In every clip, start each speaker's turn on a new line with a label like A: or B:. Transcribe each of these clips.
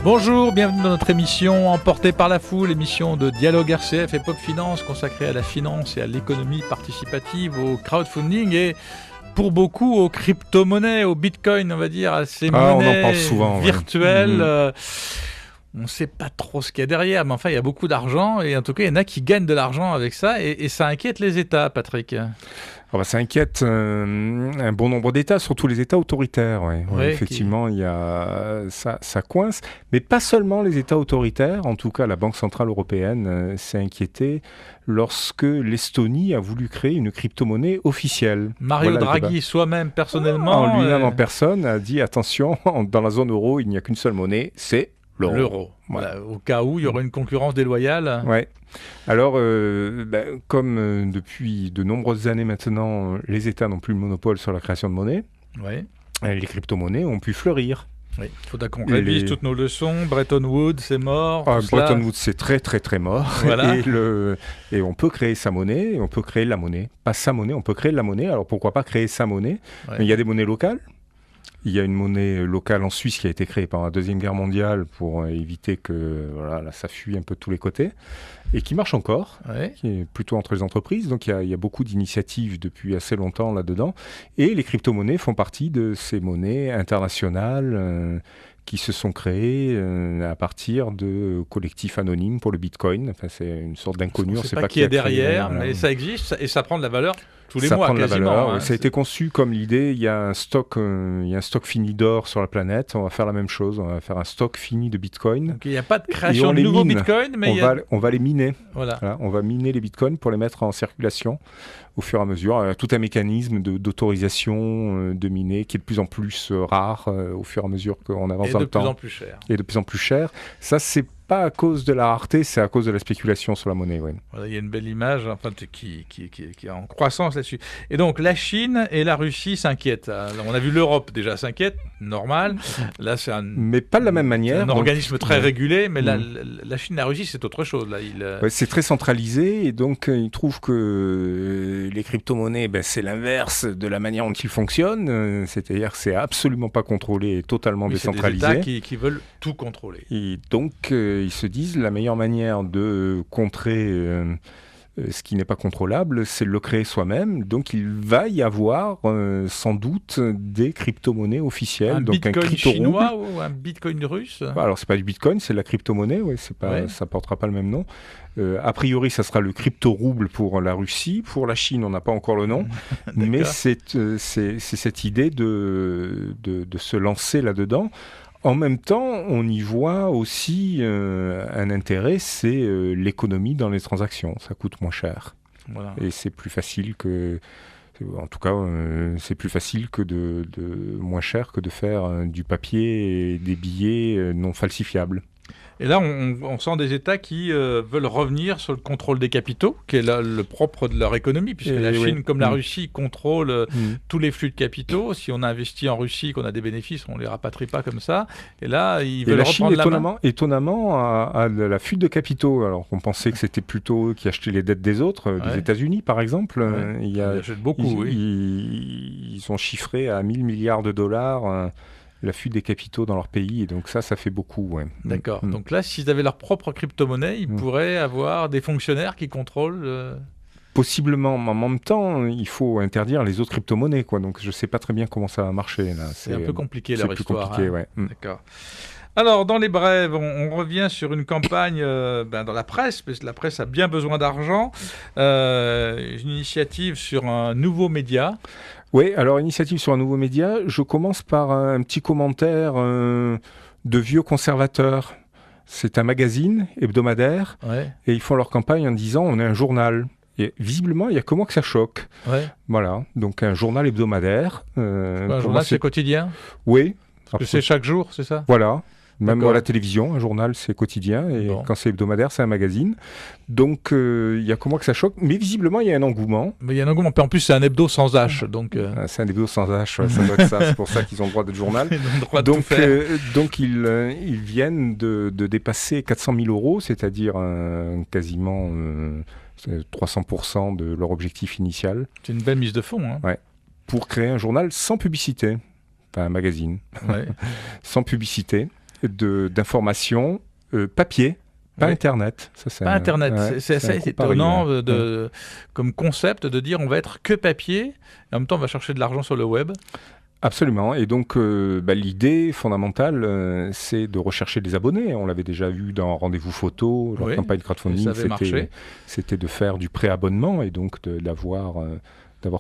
A: Bonjour, bienvenue dans notre émission Emportée par la foule, émission de Dialogue RCF et Pop Finance consacrée à la finance et à l'économie participative, au crowdfunding et pour beaucoup aux crypto-monnaies, au bitcoin, on va dire, à ces monnaies
B: on en parle souvent,
A: virtuelles.
B: Ouais.
A: On ne sait pas trop ce qu'il y a derrière, mais enfin, il y a beaucoup d'argent et en tout cas, il y en a qui gagnent de l'argent avec ça et ça inquiète les États, Patrick.
B: Ça inquiète un bon nombre d'États, surtout les États autoritaires. Effectivement, il y a ça coince, mais pas seulement les États autoritaires. En tout cas, la Banque centrale européenne s'est inquiétée lorsque l'Estonie a voulu créer une crypto-monnaie officielle.
A: Mario Draghi, soi-même personnellement,
B: lui-même en personne, a dit attention, dans la zone euro, il n'y a qu'une seule monnaie, c'est l'euro.
A: Voilà, au cas où il y aurait une concurrence déloyale.
B: Ouais. Alors, comme depuis de nombreuses années maintenant, les États n'ont plus le monopole sur la création de monnaie, les crypto-monnaies ont pu fleurir.
A: Oui, il faudra qu'on révise toutes nos leçons. Bretton Woods, c'est mort.
B: Bretton Woods, c'est très, très, très mort.
A: Voilà.
B: Et on peut créer sa monnaie, et on peut créer la monnaie. Pas sa monnaie, on peut créer la monnaie. Alors, pourquoi pas créer sa monnaie ? Mais il y a des monnaies locales. Il y a une monnaie locale en Suisse qui a été créée pendant la Deuxième Guerre mondiale pour éviter que ça fuit un peu de tous les côtés et qui marche encore, qui est plutôt entre les entreprises. Donc il y a beaucoup d'initiatives depuis assez longtemps là-dedans. Et les crypto-monnaies font partie de ces monnaies internationales qui se sont créées à partir de collectifs anonymes pour le Bitcoin. Enfin, c'est une sorte d'inconnu.
A: On ne sait pas qui est derrière, mais ça existe et ça prend de la valeur. Tous les mois, quasiment.
B: Ça a été conçu comme l'idée, il y a un stock fini d'or sur la planète, on va faire la même chose, on va faire un stock fini de Bitcoin.
A: Donc il n'y a pas de création de nouveaux Bitcoin, mais
B: on va les miner.
A: Voilà,
B: on va miner les Bitcoins pour les mettre en circulation au fur et à mesure. Il y a tout un mécanisme d'autorisation de miner qui est de plus en plus rare au fur et à mesure qu'on avance dans le temps.
A: Et de plus en plus cher.
B: Et de plus en plus cher. Ça, c'est pas à cause de la rareté, c'est à cause de la spéculation sur la monnaie.
A: Voilà, il y a une belle image qui est en croissance là-dessus. Et donc, la Chine et la Russie s'inquiètent. Alors, on a vu l'Europe déjà s'inquiète, normal. Là,
B: mais pas de la même manière.
A: Un organisme très régulé, mais la Chine et la Russie, c'est autre chose. Là,
B: c'est très centralisé, et donc ils trouvent que les crypto-monnaies, c'est l'inverse de la manière dont ils fonctionnent. C'est-à-dire que c'est absolument pas contrôlé et totalement décentralisé.
A: C'est des États qui veulent tout contrôler.
B: Et donc, ils se disent la meilleure manière de contrer ce qui n'est pas contrôlable, c'est de le créer soi-même. Donc il va y avoir sans doute des crypto-monnaies officielles.
A: Donc Bitcoin chinois ou un Bitcoin russe ?
B: Alors c'est pas du Bitcoin, c'est de la crypto-monnaie, ça portera pas le même nom. A priori, ça sera le crypto-rouble pour la Russie. Pour la Chine, on n'a pas encore le nom. Mais c'est cette idée de se lancer là-dedans. En même temps, on y voit aussi un intérêt, c'est l'économie dans les transactions. Ça coûte moins cher.
A: Voilà.
B: Et c'est plus facile que... En tout cas, c'est plus facile que moins cher que de faire du papier et des billets non falsifiables.
A: Et là, on sent des États qui veulent revenir sur le contrôle des capitaux, qui est le propre de leur économie, puisque la Chine, comme la Russie, contrôle tous les flux de capitaux. Si on investit en Russie, qu'on a des bénéfices, on ne les rapatrie pas comme ça. Et là, ils veulent reprendre la main.
B: Étonnamment, à la fuite de capitaux, alors qu'on pensait que c'était plutôt eux qui achetaient les dettes des autres, des États-unis par exemple.
A: Ils achètent beaucoup,
B: ils ont chiffré à 1000 milliards de dollars la fuite des capitaux dans leur pays, et donc ça fait beaucoup.
A: D'accord. Donc là, s'ils avaient leur propre crypto-monnaie, ils pourraient avoir des fonctionnaires qui contrôlent...
B: Possiblement, mais en même temps, il faut interdire les autres crypto-monnaies, donc je ne sais pas très bien comment ça va marcher. Là.
A: C'est un peu compliqué leur histoire.
B: Compliqué.
A: D'accord. Alors, dans les brèves, on revient sur une campagne dans la presse, parce que la presse a bien besoin d'argent, une initiative sur un nouveau média.
B: Oui, alors initiative sur un nouveau média, je commence par un petit commentaire de vieux conservateurs. C'est un magazine hebdomadaire, et ils font leur campagne en disant on est un journal. Et visiblement, il n'y a que moi que ça choque. Voilà, donc un journal hebdomadaire.
A: Un journal, c'est quotidien ?
B: Oui.
A: Parce que c'est chaque jour, c'est ça ?
B: Voilà. Même à la télévision, un journal, c'est quotidien, et quand c'est hebdomadaire, c'est un magazine. Donc, il y a que moi que ça choque, mais visiblement, il y a un engouement.
A: Mais il y a un engouement, puis en plus, c'est un hebdo sans H, donc...
B: C'est un hebdo sans H, ça doit être ça, c'est pour ça qu'ils ont le droit d'être journal.
A: Ils ont le droit de tout faire.
B: Donc, ils viennent de dépasser 400 000 euros, c'est-à-dire quasiment 300% de leur objectif initial.
A: C'est une belle mise de fonds.
B: Pour créer un journal sans publicité, enfin un magazine, sans publicité. d'informations papier. Pas Internet. Ça,
A: pas Internet. C'est assez étonnant comme concept de dire on va être que papier et en même temps on va chercher de l'argent sur le web.
B: Absolument. Et donc, l'idée fondamentale, c'est de rechercher des abonnés. On l'avait déjà vu dans Rendez-vous Photo, leur campagne crowdfunding, c'était de faire du préabonnement et donc d'avoir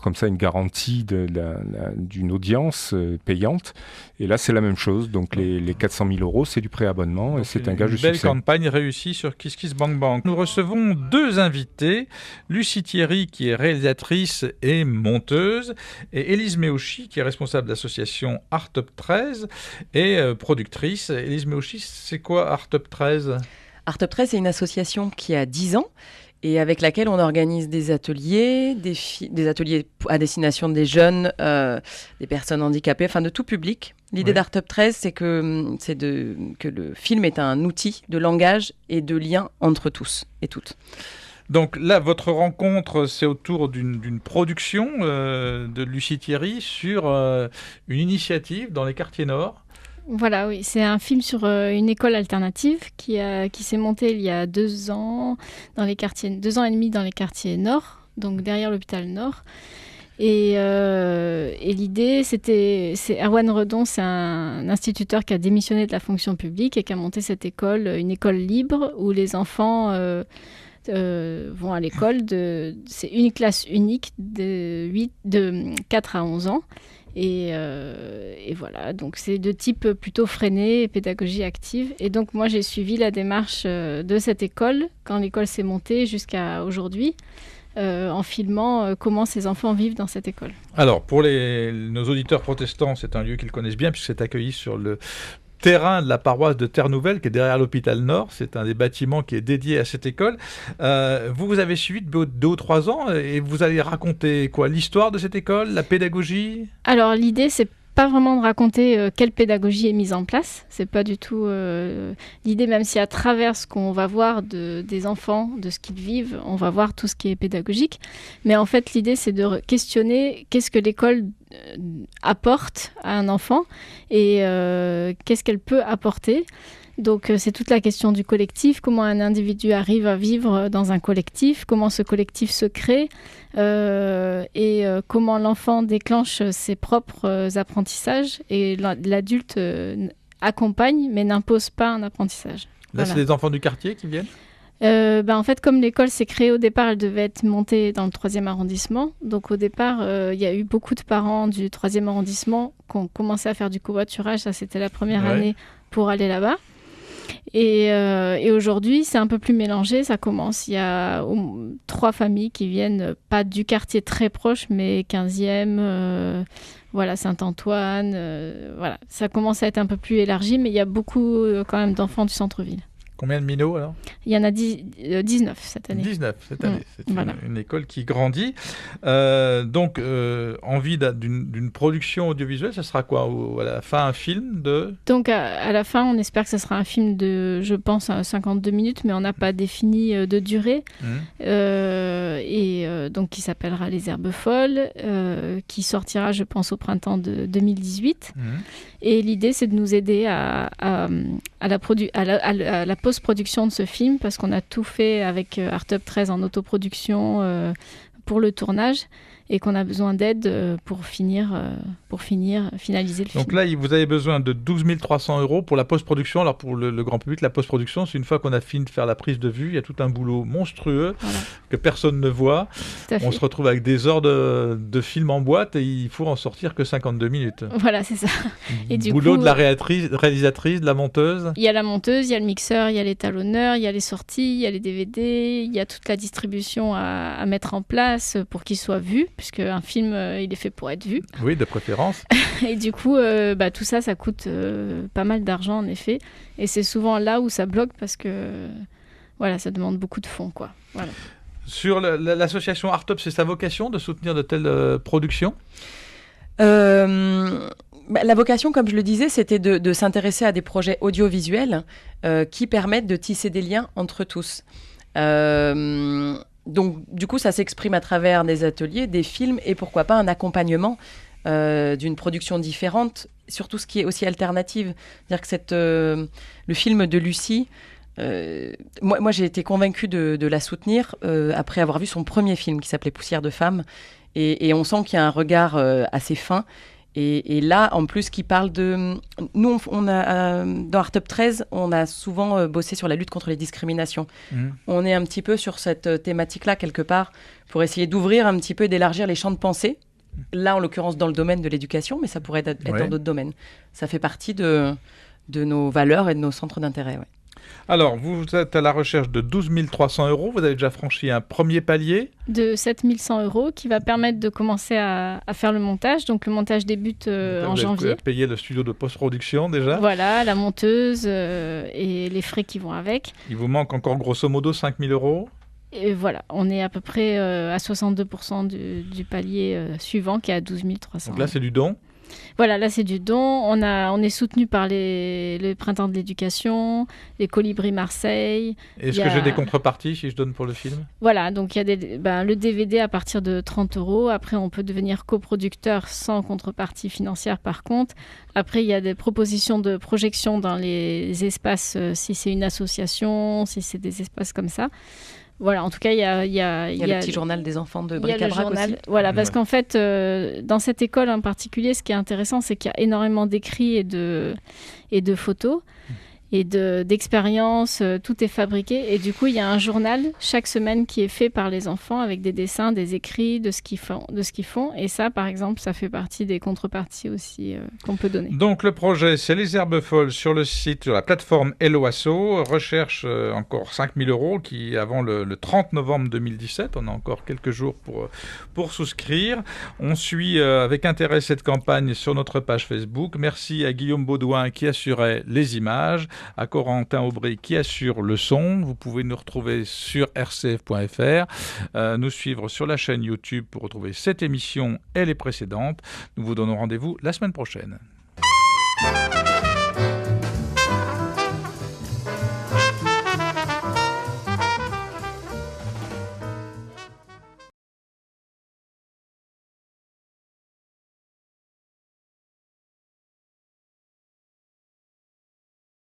B: comme ça une garantie d'une audience payante. Et là, c'est la même chose. Donc, les 400 000 €, c'est du préabonnement et c'est un gage de succès.
A: Une belle campagne réussie sur KissKissBankBank. Nous recevons 2 invités. Lucie Thierry, qui est réalisatrice et monteuse, et Élise Méauchy, qui est responsable de l'association Artup 13 et productrice. Élise Méauchy, c'est quoi Artup 13 ?
C: Artup 13, c'est une association qui a 10 ans. Et avec laquelle on organise des ateliers à destination des jeunes, des personnes handicapées, enfin de tout public. L'idée d'Artup 13, c'est que le film est un outil de langage et de lien entre tous et toutes.
A: Donc là, votre rencontre, c'est autour d'une production de Lucie Thierry sur une initiative dans les quartiers nord.
D: Voilà, oui, c'est un film sur une école alternative qui s'est montée il y a 2 ans, 2 ans et demi dans les quartiers nord, donc derrière l'hôpital Nord. Et l'idée, c'est Erwan Redon, c'est un instituteur qui a démissionné de la fonction publique et qui a monté cette école, une école libre où les enfants vont à l'école. C'est une classe unique de 4 à 11 ans. Et voilà, donc c'est de type plutôt freiné et pédagogie active. Et donc moi, j'ai suivi la démarche de cette école, quand l'école s'est montée jusqu'à aujourd'hui, en filmant comment ces enfants vivent dans cette école.
A: Alors, pour nos auditeurs protestants, c'est un lieu qu'ils connaissent bien, puisque c'est accueilli sur le terrain de la paroisse de Terre-Nouvelle, qui est derrière l'hôpital Nord. C'est un des bâtiments qui est dédié à cette école. Vous avez suivi 2 ou 3 ans et vous allez raconter quoi ? L'histoire de cette école, la pédagogie ?
D: Alors, l'idée, c'est pas vraiment de raconter quelle pédagogie est mise en place. C'est pas du tout l'idée, même si à travers ce qu'on va voir des enfants, de ce qu'ils vivent, on va voir tout ce qui est pédagogique. Mais en fait, l'idée, c'est de questionner qu'est-ce que l'école apporte à un enfant et qu'est-ce qu'elle peut apporter. Donc c'est toute la question du collectif, comment un individu arrive à vivre dans un collectif, comment ce collectif se crée et comment l'enfant déclenche ses propres apprentissages et l'adulte accompagne mais n'impose pas un apprentissage.
A: Là, voilà. C'est des enfants du quartier qui viennent ?
D: En fait, comme l'école s'est créée au départ, elle devait être montée dans le 3e arrondissement. Donc au départ, il y a eu beaucoup de parents du 3e arrondissement qui ont commencé à faire du covoiturage. Ça, c'était la première année pour aller là-bas. Et aujourd'hui, c'est un peu plus mélangé. Ça commence. Il y a 3 familles qui viennent, pas du quartier très proche, mais 15e, voilà, Saint-Antoine. Voilà. Ça commence à être un peu plus élargi, mais il y a beaucoup quand même d'enfants du centre-ville.
A: Combien de minots alors ?
D: Il y en a 19 cette année.
A: 19 cette année, c'est une école qui grandit. Donc, envie d'une production audiovisuelle, ça sera quoi ? À la fin, un film de...
D: Donc, à la fin, on espère que ce sera un film de, je pense, 52 minutes, mais on n'a pas défini de durée. Donc, qui s'appellera Les Herbes Folles, qui sortira, je pense, au printemps de 2018. Et l'idée, c'est de nous aider à la post-production de ce film, parce qu'on a tout fait avec Artup 13 en autoproduction pour le tournage et qu'on a besoin d'aide pour finaliser le film.
A: Donc là, vous avez besoin de 12 300 € pour la post-production. Alors pour le grand public, la post-production, c'est une fois qu'on a fini de faire la prise de vue, il y a tout un boulot monstrueux que personne ne voit. On se retrouve avec des heures de film en boîte et il faut en sortir que 52 minutes.
D: Voilà, c'est ça.
A: Et du boulot coup, de la réalisatrice, de la monteuse.
D: Il y a la monteuse, il y a le mixeur, il y a l'étalonneur, il y a les sorties, il y a les DVD, il y a toute la distribution à mettre en place pour qu'il soit vu, puisque un film, il est fait pour être vu.
A: Oui, de préférence.
D: Et du coup, tout ça, ça coûte pas mal d'argent, en effet. Et c'est souvent là où ça bloque, parce que voilà, ça demande beaucoup de fonds, quoi. Voilà.
A: Sur l'association Artup, c'est sa vocation de soutenir de telles productions ?
C: La vocation, comme je le disais, c'était de s'intéresser à des projets audiovisuels qui permettent de tisser des liens entre tous. Donc, du coup, ça s'exprime à travers des ateliers, des films et pourquoi pas un accompagnement d'une production différente, surtout ce qui est aussi alternative. C'est-à-dire que le film de Lucie, moi j'ai été convaincue de la soutenir après avoir vu son premier film qui s'appelait Poussière de femme. Et on sent qu'il y a un regard assez fin. Et là, en plus, qui parle de... Nous, dans Art Up 13, on a souvent bossé sur la lutte contre les discriminations. On est un petit peu sur cette thématique-là, quelque part, pour essayer d'ouvrir un petit peu et d'élargir les champs de pensée. Là, en l'occurrence, dans le domaine de l'éducation, mais ça pourrait être dans d'autres domaines. Ça fait partie de nos valeurs et de nos centres d'intérêt, ouais.
A: Alors, vous êtes à la recherche de 12 300 €. Vous avez déjà franchi un premier palier.
D: De 7 100 € qui va permettre de commencer à faire le montage. Donc, le montage débute en janvier. Vous avez
A: payé le studio de post-production déjà.
D: Voilà, la monteuse et les frais qui vont avec.
A: Il vous manque encore grosso modo 5 000 €.
D: Et voilà, on est à peu près à 62% du palier suivant qui est à 12 300 €.
A: Donc là, c'est du don.
D: Voilà, là c'est du don. On est soutenu par le Printemps de l'éducation, les Colibris Marseille.
A: Est-ce que j'ai des contreparties si je donne pour le film ?
D: Voilà, donc il y a le DVD à partir de 30 €. Après, on peut devenir coproducteur sans contrepartie financière par contre. Après, il y a des propositions de projection dans les espaces, si c'est une association, si c'est des espaces comme ça. Voilà, en tout cas, il y a
C: le petit journal des enfants de bric-à-brac aussi.
D: Voilà, parce qu'en fait, dans cette école en particulier, ce qui est intéressant, c'est qu'il y a énormément d'écrits et de photos et d'expériences. Tout est fabriqué. Et du coup, il y a un journal chaque semaine qui est fait par les enfants avec des dessins, des écrits de ce qu'ils font. Et ça, par exemple, ça fait partie des contreparties aussi qu'on peut donner.
A: Donc, le projet, c'est Les Herbes Folles sur le site, sur la plateforme Hello Asso. Recherche encore 5 000 € qui, avant le 30 novembre 2017, on a encore quelques jours pour souscrire. On suit avec intérêt cette campagne sur notre page Facebook. Merci à Guillaume Baudouin qui assurait les images, à Corentin Aubry qui assure le son. Vous pouvez nous retrouver sur rcf.fr, nous suivre sur la chaîne YouTube pour retrouver cette émission et les précédentes. Nous vous donnons rendez-vous la semaine prochaine.